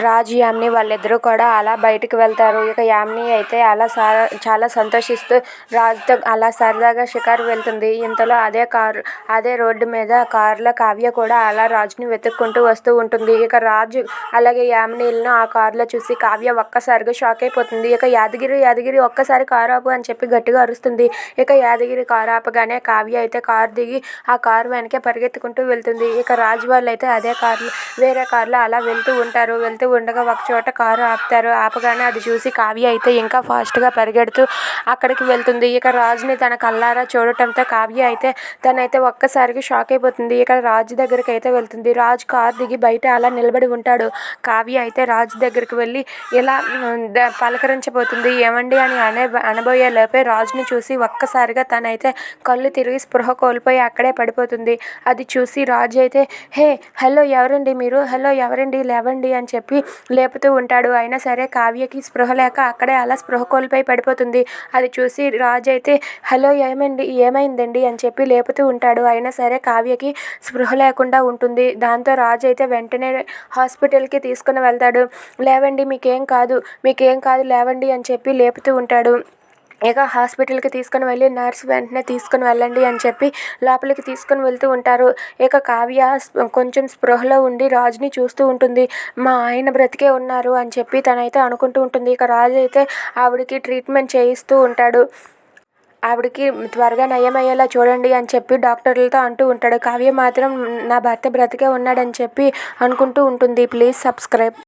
రాజు, యామిని వాళ్ళిద్దరూ కూడా అలా బయటికి వెళ్తారు. ఇక యామిని అయితే చాలా సంతోషిస్తూ రాజుతో అలా సరదాగా షికారు వెళ్తుంది. ఇంతలో అదే రోడ్డు మీద కారులో కావ్య కూడా అలా రాజుని వెతుక్కుంటూ వస్తూ ఉంటుంది. ఇక రాజు అలాగే యామినీలను ఆ కారులో చూసి కావ్య ఒక్కసారిగా షాక్ అయిపోతుంది. ఇక యాదగిరి ఒక్కసారి కారు ఆపు అని చెప్పి గట్టిగా అరుస్తుంది. ఇక యాదగిరి కారు ఆపగానే కావ్య అయితే కారు దిగి ఆ కారు వెనకే పరిగెత్తుకుంటూ వెళ్తుంది. ఇక రాజు వాళ్ళు అయితే వేరే కారులో అలా వెళ్తూ ఉండగా ఒక చోట కారు ఆపుతారు. ఆపగానే అది చూసి కావ్య అయితే ఇంకా ఫాస్ట్గా పరిగెడుతూ అక్కడికి వెళ్తుంది. ఇక రాజుని తన కళ్ళారా చూడటంతో కావ్య అయితే తనైతే ఒక్కసారిగా షాక్ అయిపోతుంది. ఇక రాజు దగ్గరికి అయితే వెళ్తుంది. రాజు కారు దిగి బయట అలా నిలబడి ఉంటాడు. కావ్య అయితే రాజు దగ్గరికి వెళ్ళి ఇలా పలకరించబోతుంది. ఏమండి అని అనబోయే లోపే రాజుని చూసి ఒక్కసారిగా తనైతే కళ్ళు తిరిగి స్పృహ కోల్పోయి అక్కడే పడిపోతుంది. అది చూసి రాజు అయితే హలో ఎవరండి మీరు, హలో ఎవరండి, లేవండి అని చెప్పి లేపుతూ ఉంటాడు. అయినా సరే కావ్యకి స్పృహ లేక అక్కడే అలా స్పృహ కోల్పోయి పడిపోతుంది. అది చూసి రాజు అయితే హలో ఏమైందండి అని చెప్పి లేపుతూ ఉంటాడు. అయినా సరే కావ్యకి స్పృహ లేకుండా ఉంటుంది. దాంతో రాజు అయితే వెంటనే హాస్పిటల్కి తీసుకుని వెళ్తాడు. లేవండి, మీకేం కాదు లేవండి అని చెప్పి లేపుతూ ఉంటాడు. ఇక హాస్పిటల్కి తీసుకుని వెళ్ళి నర్స్ వెంటనే తీసుకుని వెళ్ళండి అని చెప్పి లోపలికి తీసుకుని వెళ్తూ ఉంటారు. ఇక కావ్య కొంచెం స్పృహలో ఉండి రాజుని చూస్తూ ఉంటుంది. మా ఆయన బ్రతికే ఉన్నారు అని చెప్పి తనైతే అనుకుంటూ ఉంటుంది. ఇక రాజు అయితే ఆవిడకి ట్రీట్మెంట్ చేయిస్తూ ఉంటాడు. ఆవిడకి త్వరగా నయమయ్యేలా చూడండి అని చెప్పి డాక్టర్లతో అంటూ ఉంటాడు. కావ్య మాత్రం నా భర్త బ్రతికే ఉన్నాడని చెప్పి అనుకుంటూ ఉంటుంది. Please subscribe.